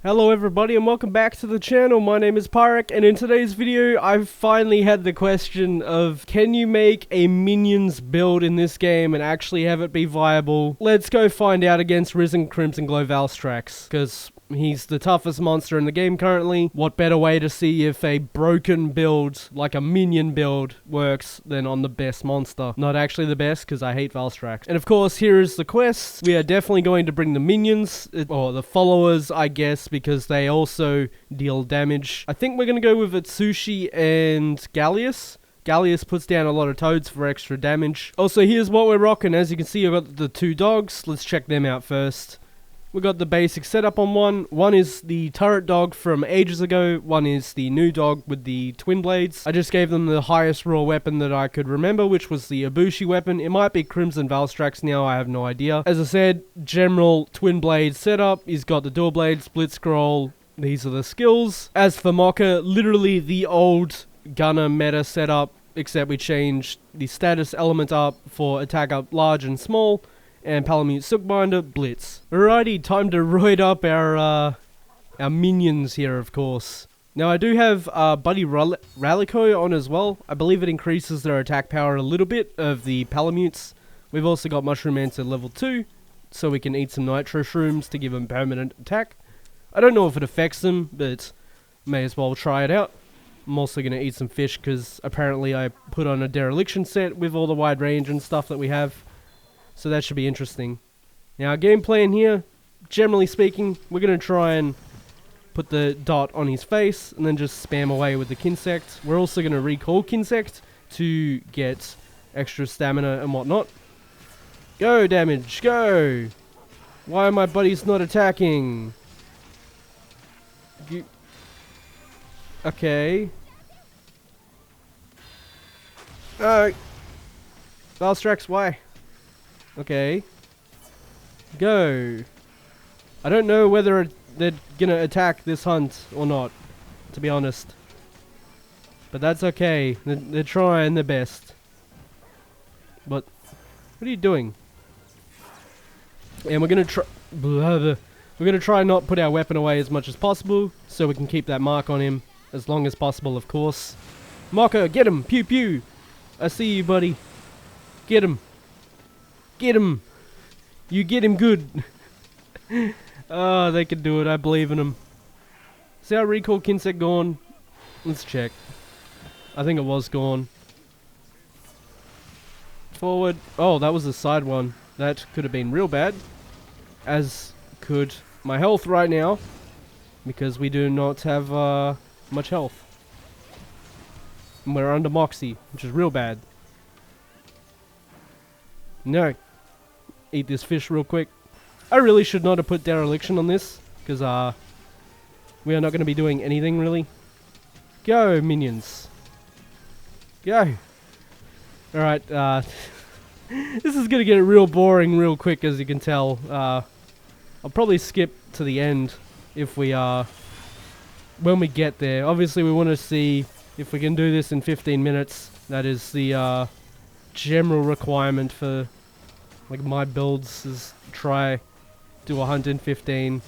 Hello everybody and welcome back to the channel. My name is Pyric, and in today's video I've finally had the question of can you make a minions build in this game and actually have it be viable. Let's go find out against Risen Crimson Glow Valstrax, because he's the toughest monster in the game currently. What better way to see if a broken build, like a minion build, works than on the best monster. Not actually the best, because I hate Valstrax. And of course, here is the quest. We are definitely going to bring the minions, or the followers, I guess, because they also deal damage. I think we're going to go with Atsushi and Gallius. Gallius puts down a lot of toads for extra damage. Also, here's what we're rocking. As you can see, I've got the two dogs. Let's check them out first. We got the basic setup on one. One is the turret dog from ages ago. One is the new dog with the twin blades. I just gave them the highest raw weapon that I could remember, which was the Ibushi weapon. It might be Crimson Valstrax now, I have no idea. As I said, general twin blade setup. He's got the dual blade, split scroll. These are the skills. As for Mocha, literally the old gunner meta setup, except we changed the status element up for attack up large and small. And Palamute Silkbinder, Blitz. Alrighty, time to roid up our minions here, of course. Now, I do have Buddy Ralico on as well. I believe it increases their attack power a little bit of the Palamutes. We've also got Mushroom Ants at level 2, so we can eat some Nitro Shrooms to give them permanent attack. I don't know if it affects them, but may as well try it out. I'm also going to eat some fish, because apparently I put on a Dereliction set with all the wide range and stuff that we have. So that should be interesting. Now, our game plan here, generally speaking, we're going to try and put the dot on his face and then just spam away with the Kinsect. We're also going to recall Kinsect to get extra stamina and whatnot. Go, damage, go! Why are my buddies not attacking? Okay. Valstrax, why? Okay. Go. I don't know whether they're gonna attack this hunt or not, to be honest. But that's okay. They're trying their best. But what are you doing? And we're gonna try. We're gonna try not put our weapon away as much as possible, so we can keep that mark on him as long as possible, of course. Marker, get him! Pew pew! I see you, buddy. Get him! Get him! You get him good! Oh, they can do it. I believe in them. Is our recall Kinsect gone? Let's check. I think it was gone. Forward. Oh, that was the side one. That could have been real bad. As could my health right now. Because we do not have much health. And we're under Moxie, which is real bad. No. Eat this fish real quick. I really should not have put Dereliction on this, because we are not going to be doing anything really. Go, minions. Go. Alright, this is going to get real boring real quick, as you can tell. I'll probably skip to the end if we when we get there. Obviously we want to see if we can do this in 15 minutes. That is the general requirement for like my builds, is try do a hunt in 15.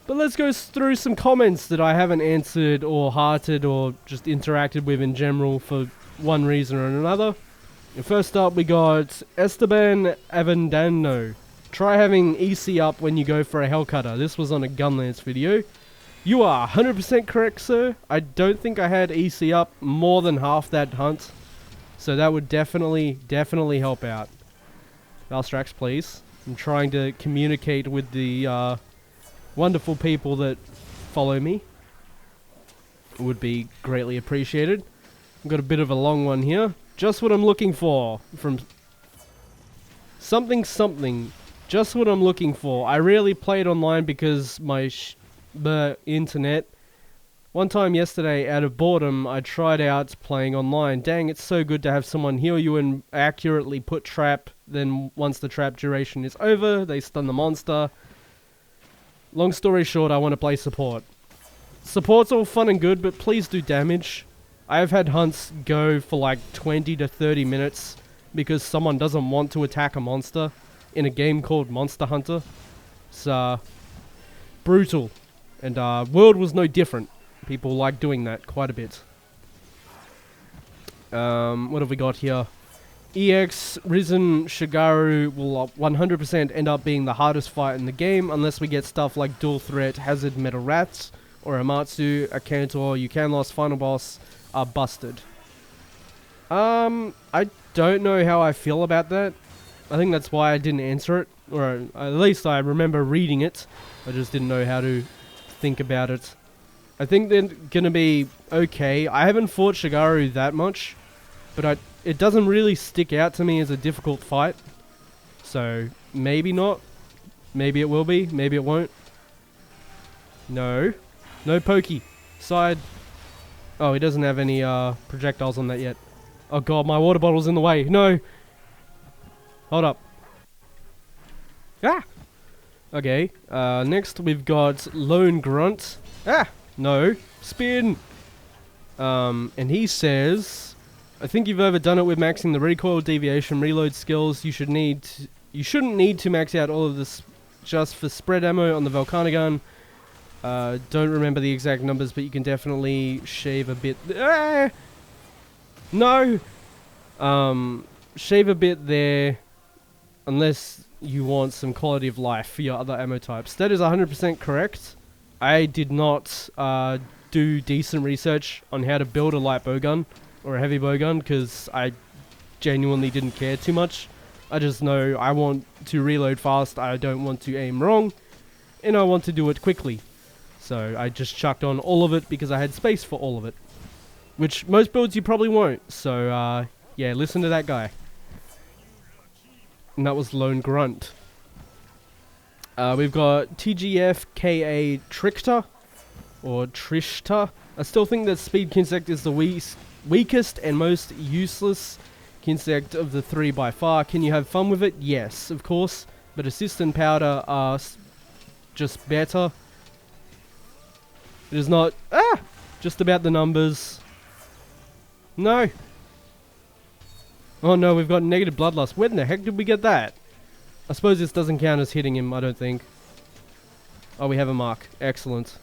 But let's go through some comments that I haven't answered or hearted or just interacted with in general for one reason or another. And first up we got Esteban Avendano. Try having EC up when you go for a Hellcutter. This was on a gunlance video. You are 100% correct, sir. I don't think I had EC up more than half that hunt. So that would definitely help out. Valstrax, please. I'm trying to communicate with the wonderful people that follow me. It would be greatly appreciated. I've got a bit of a long one here. Just what I'm looking for. From something. Just what I'm looking for. I rarely played online because the internet. One time yesterday, out of boredom, I tried out playing online. Dang, it's so good to have someone heal you and accurately put trap. Then once the trap duration is over, they stun the monster. Long story short, I want to play support. Support's all fun and good, but please do damage. I've had hunts go for like 20 to 30 minutes because someone doesn't want to attack a monster in a game called Monster Hunter. So brutal. And World was no different. People like doing that quite a bit. What have we got here? EX Risen Shigaru will 100% end up being the hardest fight in the game unless we get stuff like Dual Threat, Hazard Metal Rats, or Amatsu, a Cantor, You Can Lost, Final Boss are busted. I don't know how I feel about that. I think that's why I didn't answer it, or at least I remember reading it. I just didn't know how to think about it. I think they're gonna be okay. I haven't fought Shigaru that much, but it doesn't really stick out to me as a difficult fight. So, maybe not. Maybe it will be. Maybe it won't. No. No pokey. Side. Oh, he doesn't have any projectiles on that yet. Oh god, my water bottle's in the way. No. Hold up. Ah! Okay. Next we've got Lone Grunt. Ah! No. Spin! And he says... I think you've overdone it with maxing the recoil, deviation, reload skills. You shouldn't need to max out all of this just for spread ammo on the Volcana gun. Don't remember the exact numbers, but you can definitely shave a bit. No! Shave a bit there, unless you want some quality of life for your other ammo types. That is 100% correct. I did not do decent research on how to build a light bowgun or a heavy bowgun, because I genuinely didn't care too much. I just know I want to reload fast, I don't want to aim wrong, and I want to do it quickly. So I just chucked on all of it because I had space for all of it. Which most builds you probably won't, so yeah, listen to that guy. And that was Lone Grunt. We've got TGF KA Trickter, or Trishta. I still think that Speed Kinsect is the weakest and most useless Kinsect of the three by far. Can you have fun with it? Yes, of course. But Assist and Powder are just better. It is not just about the numbers. No. Oh no, we've got negative bloodlust. Where in the heck did we get that? I suppose this doesn't count as hitting him, I don't think. Oh, we have a mark. Excellent.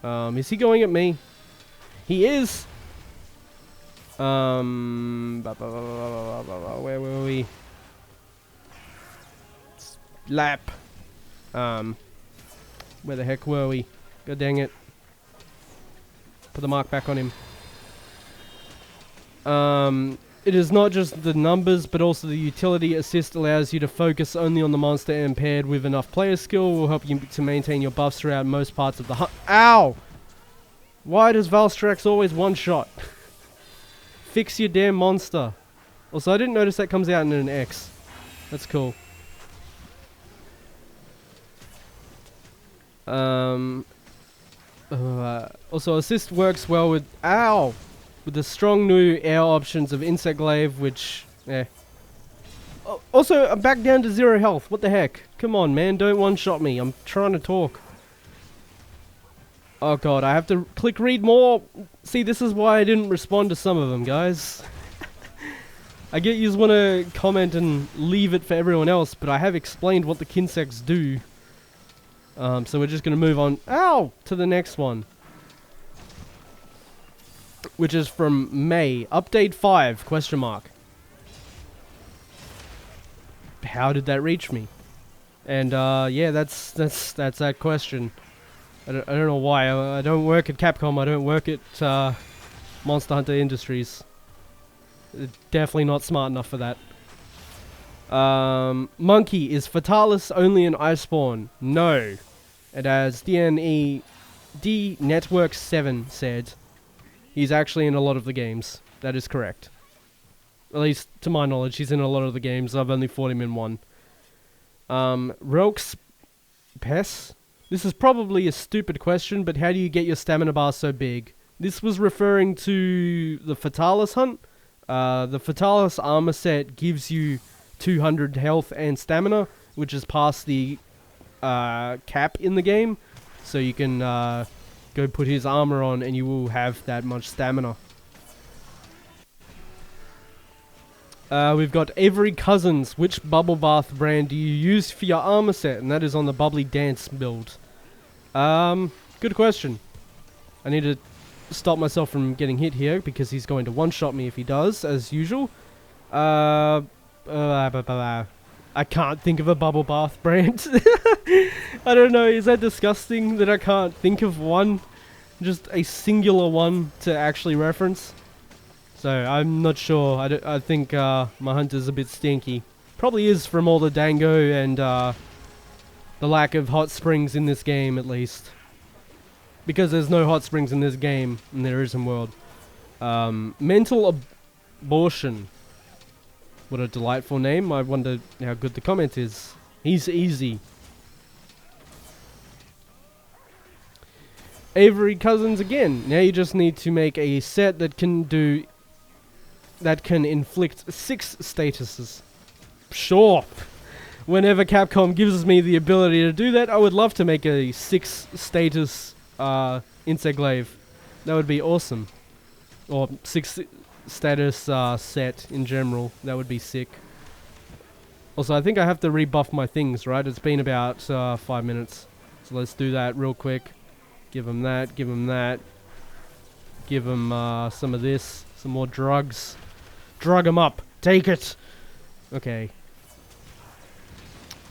Is he going at me? He is! Where were we? Lap. Where the heck were we? God dang it. Put the mark back on him. It is not just the numbers, but also the utility. Assist allows you to focus only on the monster, and paired with enough player skill will help you to maintain your buffs throughout most parts of the hunt. Ow! Why does Valstrax always one-shot? Fix your damn monster. Also, I didn't notice that comes out in an X. That's cool. Also, assist works well with... Ow! With the strong new air options of Insect Glaive, which... Also, I'm back down to 0 health. What the heck? Come on, man. Don't one-shot me. I'm trying to talk. Oh god, I have to click read more. See, this is why I didn't respond to some of them, guys. I get you just want to comment and leave it for everyone else, but I have explained what the Kinsects do. So we're just going to move on, to the next one. Which is from May. Update 5, question mark. How did that reach me? And yeah, that's that question. I don't know why. I don't work at Capcom. I don't work at Monster Hunter Industries. Definitely not smart enough for that. Monkey, is Fatalis only an iceborne? No. And as D Network 7 said, he's actually in a lot of the games. That is correct. At least to my knowledge, he's in a lot of the games. I've only fought him in one. Relks Pes? This is probably a stupid question, but how do you get your stamina bar so big? This was referring to the Fatalis hunt. The Fatalis armor set gives you 200 health and stamina, which is past the cap in the game. So you can go put his armor on and you will have that much stamina. We've got Every Cousins. Which bubble bath brand do you use for your armor set? And that is on the Bubbly Dance build. Good question. I need to stop myself from getting hit here because he's going to one-shot me if he does, as usual. I can't think of a bubble bath brand. I don't know, is that disgusting that I can't think of one? Just a singular one to actually reference? So, I'm not sure. I think my hunter's a bit stinky. Probably is from all the dango and the lack of hot springs in this game, at least. Because there's no hot springs in this game, and there is in world. Mental abortion. What a delightful name. I wonder how good the comment is. He's easy. Avery Cousins again. Now you just need to make a set that can inflict 6 statuses. Sure. Whenever Capcom gives me the ability to do that, I would love to make a 6 status insect glaive. That would be awesome. Or 6 status set in general. That would be sick. Also, I think I have to rebuff my things, right? It's been about 5 minutes. So let's do that real quick. Give him that, give him that. Give him some of this, some more drugs. Drug him up. Take it. Okay.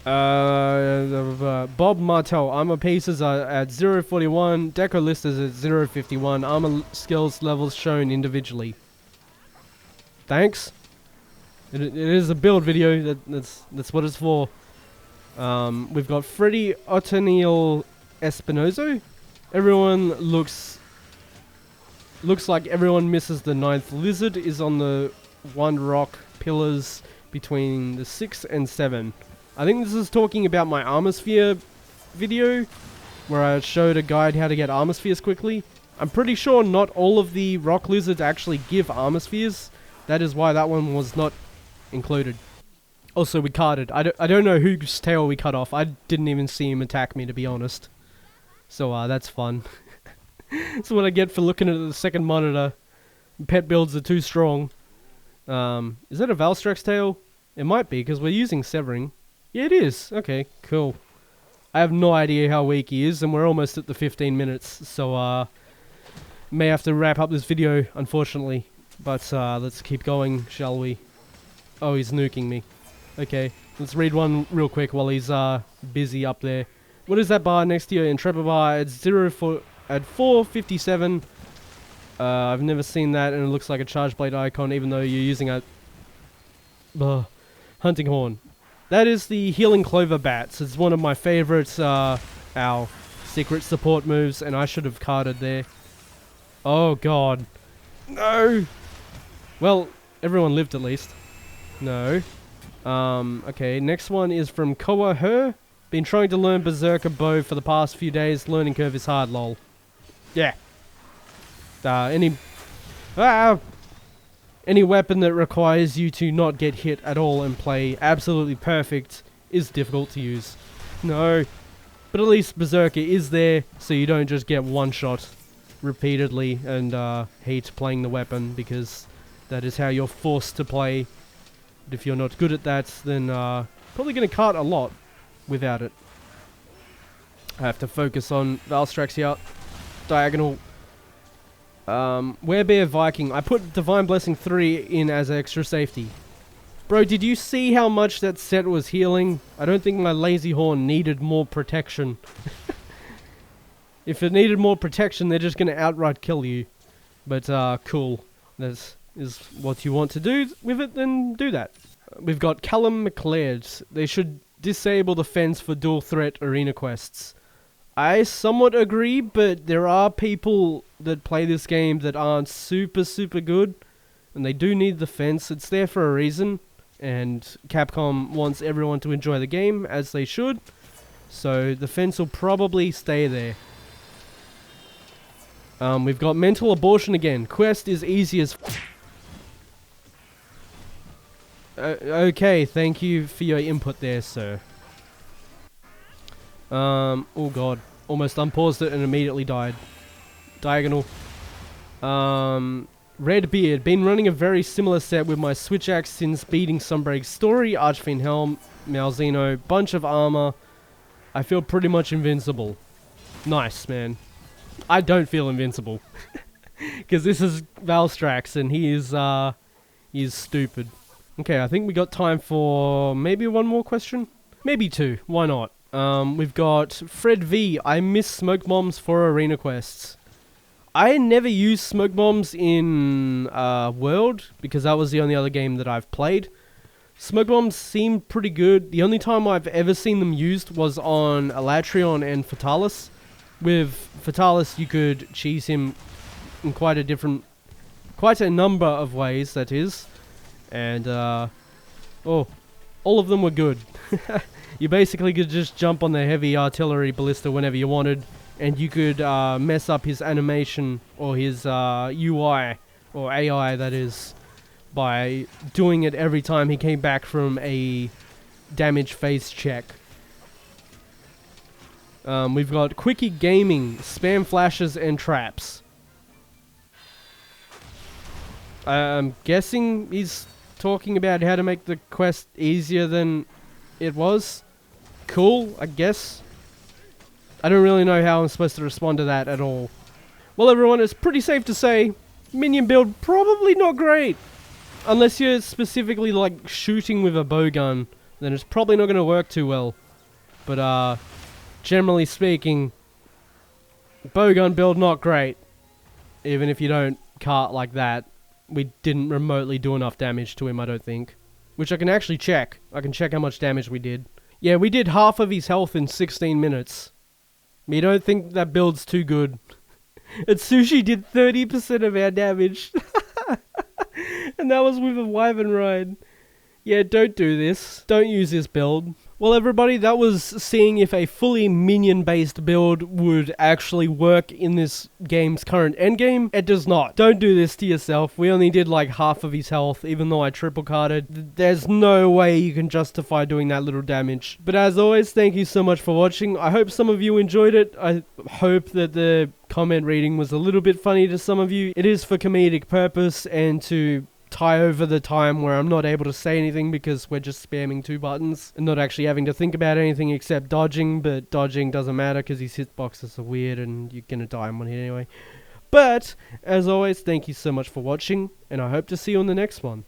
Bob Martel, armor pieces are at 0.41, deco list is at 0.51, armor skills levels shown individually. Thanks. It is a build video, that's what it's for. We've got Freddy Otoniel Espinozo. Everyone looks like everyone misses the 9th. Lizard is on the 1 rock pillars between the 6 and 7. I think this is talking about my armor sphere video, where I showed a guide how to get armor spheres quickly. I'm pretty sure not all of the rock lizards actually give armor spheres. That is why that one was not included. Also, we carded. I don't know whose tail we cut off. I didn't even see him attack me, to be honest. So, that's fun. That's what I get for looking at the second monitor. Pet builds are too strong. Is that a Valstrax tail? It might be, because we're using Severing. Yeah, it is. Okay, cool. I have no idea how weak he is, and we're almost at the 15 minutes, so, may have to wrap up this video, unfortunately. But, let's keep going, shall we? Oh, he's nuking me. Okay, let's read one real quick while he's, busy up there. What is that bar next to your Intrepid bar? It's 457. I've never seen that, and it looks like a charge blade icon, even though you're using a hunting horn. That is the Healing Clover Bats. It's one of my favorites, our secret support moves, and I should have carded there. Oh god. No! Well, everyone lived at least. No. Okay, next one is from Koa Her. Been trying to learn Berserker Bow for the past few days. Learning curve is hard, lol. Yeah. Any weapon that requires you to not get hit at all and play absolutely perfect is difficult to use. No. But at least Berserker is there, so you don't just get one shot repeatedly and hate playing the weapon, because that is how you're forced to play. But if you're not good at that, then probably going to cart a lot without it. I have to focus on Valstrax here. Diagonal. Werebear Viking. I put Divine Blessing 3 in as extra safety. Bro, did you see how much that set was healing? I don't think my Lazy Horn needed more protection. If it needed more protection, they're just going to outright kill you. But, cool. That is what you want to do with it, then do that. We've got Callum McLeod. They should disable the fence for dual threat arena quests. I somewhat agree, but there are people that play this game that aren't super good, and they do need the fence. It's there for a reason, and Capcom wants everyone to enjoy the game, as they should, so the fence will probably stay there. We've got Mental Abortion again. Quest is easy as okay, thank you for your input there, sir. Oh god. Almost unpaused it and immediately died. Diagonal. Redbeard. Been running a very similar set with my Switch Axe since beating Sunbreak's story. Archfiend Helm, Malzeno, bunch of armor. I feel pretty much invincible. Nice, man. I don't feel invincible. Because this is Valstrax, and he is stupid. Okay, I think we got time for maybe one more question? Maybe two, why not? We've got Fred V. I miss smoke bombs for arena quests. I never used smoke bombs in World, because that was the only other game that I've played. Smoke bombs seem pretty good. The only time I've ever seen them used was on Elatrion and Fatalis. With Fatalis, you could cheese him in quite a number of ways, that is. And, all of them were good. You basically could just jump on the heavy artillery ballista whenever you wanted, and you could mess up his animation, or his UI, or AI that is, by doing it every time he came back from a damage phase check. We've got Quickie Gaming, spam flashes and traps. I'm guessing he's talking about how to make the quest easier than it was. Cool, I guess. I don't really know how I'm supposed to respond to that at all. Well, everyone, it's pretty safe to say, minion build probably not great. Unless you're specifically, like, shooting with a bowgun, then it's probably not going to work too well. But, generally speaking, bowgun build not great. Even if you don't cart like that. We didn't remotely do enough damage to him, I don't think. Which I can actually check. I can check how much damage we did. Yeah, we did half of his health in 16 minutes. Me don't think that build's too good. Atsushi did 30% of our damage. And that was with a Wyvern ride. Yeah, don't do this. Don't use this build. Well, everybody, that was seeing if a fully minion-based build would actually work in this game's current endgame. It does not. Don't do this to yourself. We only did like half of his health, even though I triple carded. There's no way you can justify doing that little damage. But as always, thank you so much for watching. I hope some of you enjoyed it. I hope that the comment reading was a little bit funny to some of you. It is for comedic purpose and to tie over the time where I'm not able to say anything because we're just spamming two buttons and not actually having to think about anything except dodging, but dodging doesn't matter because these hitboxes are weird and you're gonna die in one hit anyway. But, as always, thank you so much for watching, and I hope to see you on the next one.